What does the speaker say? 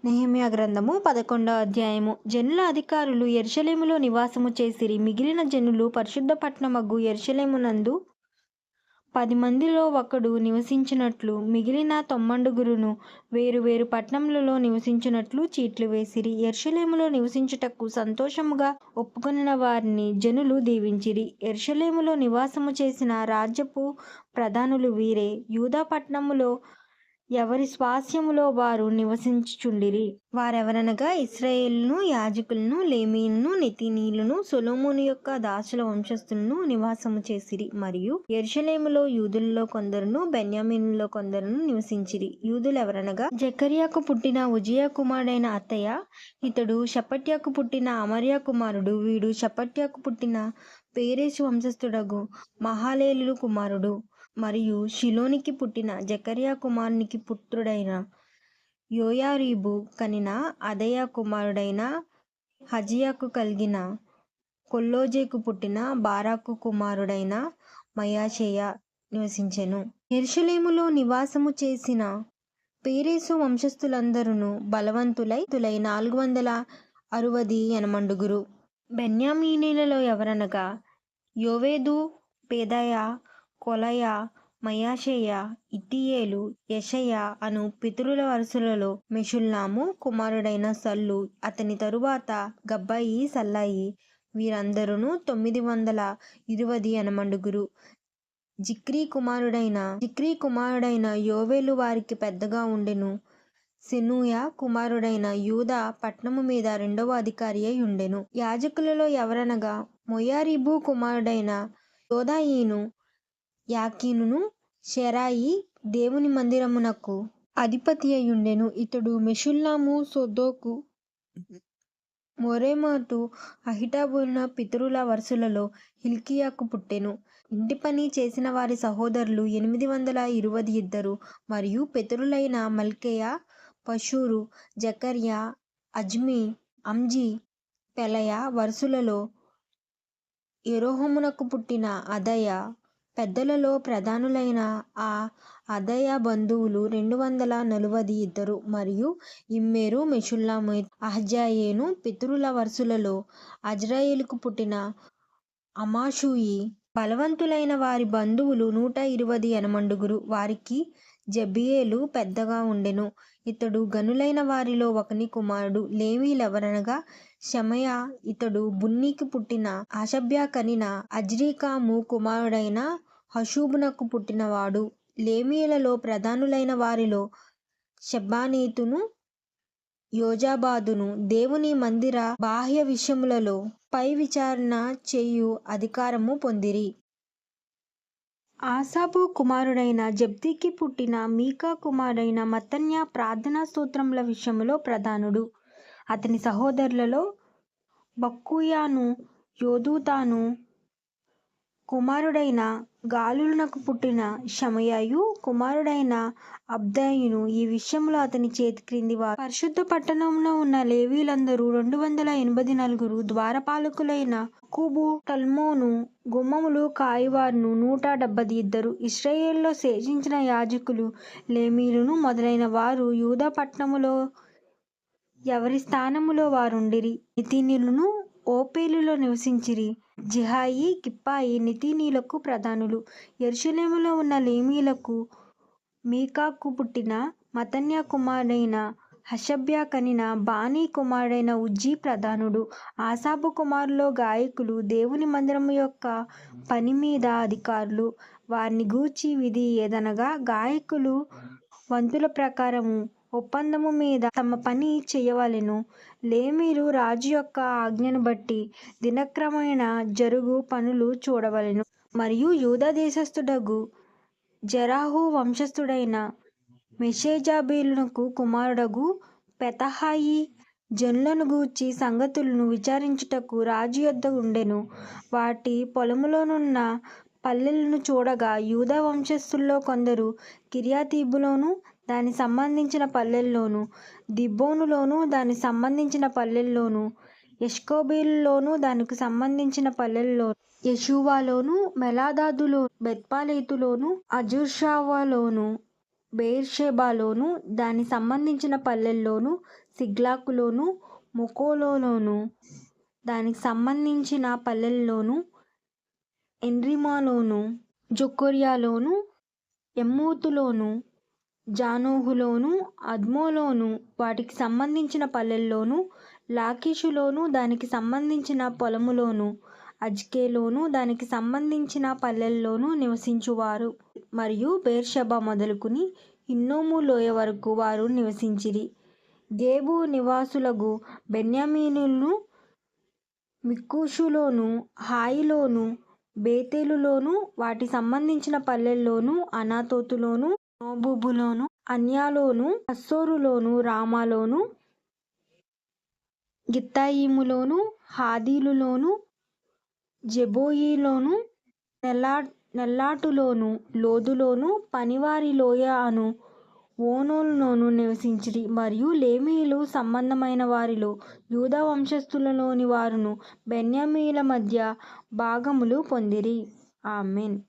నెహెమ్యా గ్రంథము 11వ అధ్యాయము. జనుల అధికారులు యెరూషలేములో నివాసము చేసిరి. మిగిలిన జనులు పరిశుద్ధ పట్టణమగు యెరూషలేమునందు 10 మందిలో ఒకడు నివసించినట్లు, మిగిలిన 90 వేరు వేరు పట్టణములలో నివసించినట్లు చీట్లు వేసిరి. యెరూషలేములో నివసించుటకు సంతోషముగా ఒప్పుకొనిన వారిని జనులు దీవించిరి. యెరూషలేములో నివాసము చేసిన రాజ్యపు ప్రధానులు వీరే. యూదా పట్టణములో ఎవరి స్వాస్థ్యములో వారు నివసించుచుండిరి. వారెవరనగా ఇశ్రాయేలును, యాజకులను, లేవీయులను, నెతనీయులను, సొలొమోను యొక్క దాసుల వంశస్థులను నివాసము చేసిరి. మరియు యెరూషలేములో యూదులలో కొందరును, బెన్యామీనులో కొందరును నివసించిరి. యూదులెవరనగా జెకర్యాకు పుట్టిన ఉజ్జియా కుమారుడైన అతయ్య, ఇతడు షపట్యాకు పుట్టిన అమర్యా కుమారుడు. వీడు షపట్యాకు పుట్టిన పేరెసు వంశస్థుడగు మహలలేలు కుమారుడు. మరియు షిలోనికి పుట్టిన జెకర్యా కుమారునికి పుత్రుడైన యోయారీబు కనిన అదయ్యా కుమారుడైన హజీయాకు కలిగిన కొల్హోజెకు పుట్టిన బారాకు కుమారుడైన మయశేయా నివసించెను. యెరూషలేములో నివాసము చేసిన పేరెసు వంశస్థులందరును బలవంతులై 468 బెన్యామీనీయులలో ఎవరనగా యోవేదు, పెదాయా, కోలాయ, మయశేయా, ఇత్తీయేలు, యెషయా అను పితరుల వరుసలలో మెషుల్లాము కుమారుడైన సల్లు, అతని తరువాత గబ్బయి, సల్లాయి, వీరందరును 920 జిక్రీ కుమారుడైన యోవేలు వారికి పెద్దగా ఉండెను. సెనూయా కుమారుడైన యూదా పట్టణము మీద రెండవ అధికారి అయి ఉండెను. యాజకులలో ఎవరనగా మొయారీబు కుమారుడైన యోదాయిను, యాకీనును, షెరాయి దేవుని మందిరమునకు అధిపతి అయ్యుండెను. ఇతడు మెషుల్లాము, సోదోకు, మెరేమోతు, అహిటూబుల పితరుల వరుసలలో హిల్కీయాకు పుట్టెను. ఇంటి పని చేసిన వారి సహోదరులు 822 మరియు పితరులైన మల్కీయా, పషూరు, జెకర్యా, అమ్జీ, పెలయా వరుసలలో యెరోహామునకు పుట్టిన అదయ్యా. పెద్దలలో ప్రధానులైన ఆ అదయ్యా బంధువులు 242 మరియు ఇమ్మేరు, మెషుల్లాము, అహజ్యాయేను. పితరుల వరుసలలో అజ్రాయేలుకు పుట్టిన అమాషూయి. బలవంతులైన వారి బంధువులు 120 వారికి జబ్బీయేలు పెద్దగా ఉండెను. ఇతడు గనులైన వారిలో ఒకని కుమారుడు. లేవీయులెవరనగా షెమయా, ఇతడు బున్నీకి పుట్టిన హషబ్యా కనిన అజ్రీకాము కుమారుడైన హషూబునకు పుట్టినవాడు. లేవీయులలో ప్రధానులైన వారిలో షెబనీతును, యోజాబాదును దేవుని మందిర బాహ్య విషయములలో పై విచారణ చేయు అధికారము పొందిరి. ఆసాపు కుమారుడైన జబ్దికి పుట్టిన మీకా కుమారుడైన మత్తన్యా ప్రార్థనా స్తోత్రముల విషయములో ప్రధానుడు. అతని సహోదరులలో బక్కూయను, యోదుతాను కుమారుడైన గాలులునకు పుట్టిన షమయాయు కుమారుడైన అబ్దాయును ఈ విషయములో అతని చేతి క్రింది వారు. పరిశుద్ధ పట్టణమున ఉన్న లేవీయులందరూ 284. ద్వారపాలకులైన అక్కుబు, టల్మోను, గుమ్మములు కాయువారును 172. ఇశ్రాయేలులో శేషించిన యాజకులు, లేవీయులు మొదలైన వారు యూదా పట్టణములో ఎవరి స్థానములో వారుండిరి. నెతనీయులు ఓఫేలులో నివసించిరి. జిహాయి, గిప్పాయి నెతనీయులకు ప్రధానులు. యెరూషలేములో ఉన్న లేవీయులకు మీకాకు పుట్టిన మత్తన్యా కుమారుడైన హషబ్యా కనిన బానీ కుమారుడైన ఉజ్జీ ప్రధానుడు. ఆసాపు కుమారులలో గాయకులు, దేవుని మందిరము యొక్క పని మీద అధికారులు. వారిని గూర్చి విధి ఏదనగా గాయకులు వంతుల ప్రకారము ఒప్పందము మీద తమ పని చేయవలెను. లేవీయులు రాజు యొక్క ఆజ్ఞను బట్టి దినక్రమేణా జరుగు పనులు చూడవలెను. మరియు యూదా దేశస్థుడగు జెరహు వంశస్థుడైన మెషేజాబేలునకు కుమారుడగు పెతహాయి జనులను గూర్చి సంగతులను విచారించుటకు రాజు యొద్ద ఉండెను. వాటి పొలములోనున్న పల్లెలను చూడగా యూదా వంశస్థులలో కొందరు కిర్యతీయులోను దానికి సంబంధించిన పల్లెల్లోను, దిబ్బోనులోను దానికి సంబంధించిన పల్లెల్లోను, ఎష్కోబేలులోను దానికి సంబంధించిన పల్లెల్లోను, యెషువాలోను, మెలాదాతులోను, బెత్పాలెతులోను, అజూర్షావలోను, బెయేర్షెబాలోను దానికి సంబంధించిన పల్లెల్లోను, సిగ్లాగులోను, మికోలోను దానికి సంబంధించిన పల్లెల్లోను, ఎన్రిమ్మాలోను, జెకొర్యాలోను, యమ్మూతులోను, జానోహులోను, అద్మోలోను వాటికి సంబంధించిన పల్లెల్లోను, లాకీషులోను దానికి సంబంధించిన పొలములోను, అజ్కేలోను దానికి సంబంధించిన పల్లెల్లోను నివసించువారు. మరియు బెయేర్షెబా మొదలుకుని హిన్నోము లోయ వరకు వారు నివసించిరి. గేబు నివాసులగు బెన్యామీనీయులు మిక్మషులోను, హాయిలోను, బేతేలులోను వాటికి సంబంధించిన పల్లెల్లోను, అనాతోతులోను, నోబులోను, అన్యాలోను, హసోరులోను, రామాలోను, గిత్తయిములోను, హాదీలులోను, జెబోయిలోను, నెల్లాటులోను, లోదులోను, పనివారి లోయ అను ఓనోనులోను నివసించిరి. మరియు లేవీయుల సంబంధమైన వారిలో యూదా వంశస్థులలోని వారును బెన్యామీనీయుల మధ్య భాగములు పొందిరి. ఆమేన్.